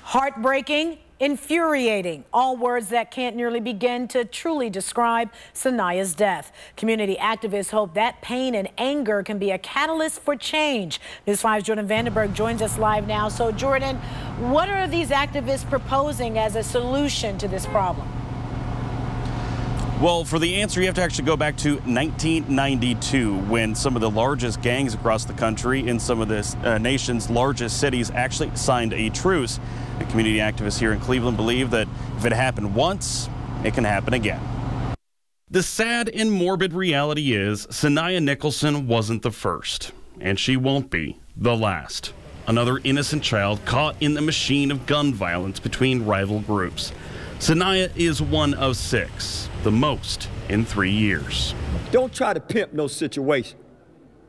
Heartbreaking, infuriating, all words that can't nearly begin to truly describe Saniyah's death. Community activists hope that pain and anger can be a catalyst for change. News 5's Jordan Vandenberg joins us live now. So, Jordan, what are these activists proposing as a solution to this problem? Well, for the answer, you have to actually go back to 1992, when some of the largest gangs across the country in some of this nation's largest cities actually signed a truce. The community activists here in Cleveland believe that if it happened once, it can happen again. The sad and morbid reality is Saniyah Nicholson wasn't the first, and she won't be the last. Another innocent child caught in the machine of gun violence between rival groups. Saniyah is one of 6, the most in 3 years. Don't try to pimp no situation,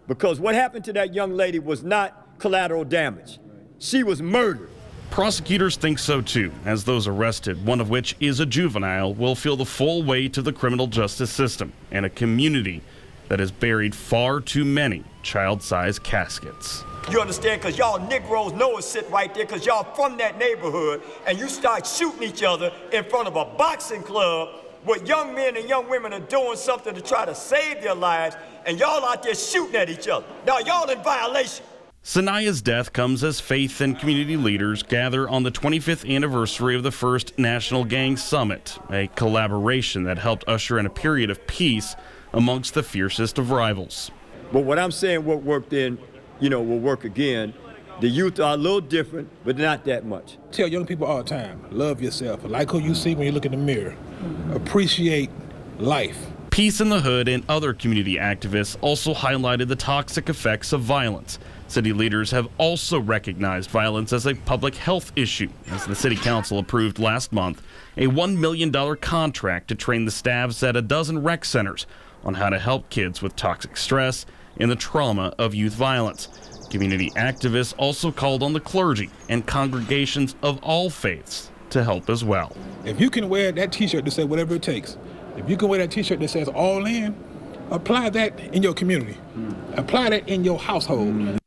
because what happened to that young lady was not collateral damage. She was murdered. Prosecutors think so too, as those arrested, one of which is a juvenile, will feel the full weight of the criminal justice system and a community that has buried far too many child-sized caskets. You understand? Because y'all Negroes know it's sit right there, because y'all from that neighborhood, and you start shooting each other in front of a boxing club where young men and young women are doing something to try to save their lives, and y'all out there shooting at each other. Now y'all in violation. Saniyah's death comes as faith and community leaders gather on the 25th anniversary of the first National Gang Summit, a collaboration that helped usher in a period of peace amongst the fiercest of rivals. But what I'm saying, what worked in, will work again. The youth are a little different, but not that much. Tell young people all the time, love yourself. Like who you see when you look in the mirror. Appreciate life. Peace in the Hood and other community activists also highlighted the toxic effects of violence. City leaders have also recognized violence as a public health issue, as the City Council approved last month a $1 million contract to train the staffs at a dozen rec centers on how to help kids with toxic stress and the trauma of youth violence. Community activists also called on the clergy and congregations of all faiths to help as well. If you can wear that t-shirt that says whatever it takes, if you can wear that t-shirt that says all in, apply that in your community. Apply that in your household.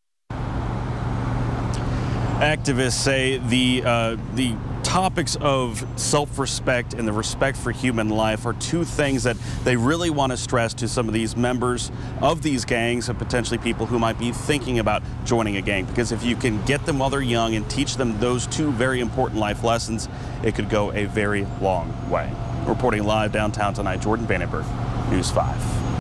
Activists say the topics of self-respect and the respect for human life are two things that they really want to stress to some of these members of these gangs and potentially people who might be thinking about joining a gang. Because if you can get them while they're young and teach them those two very important life lessons, it could go a very long way. Reporting live downtown tonight, Jordan Vandenberg, News 5.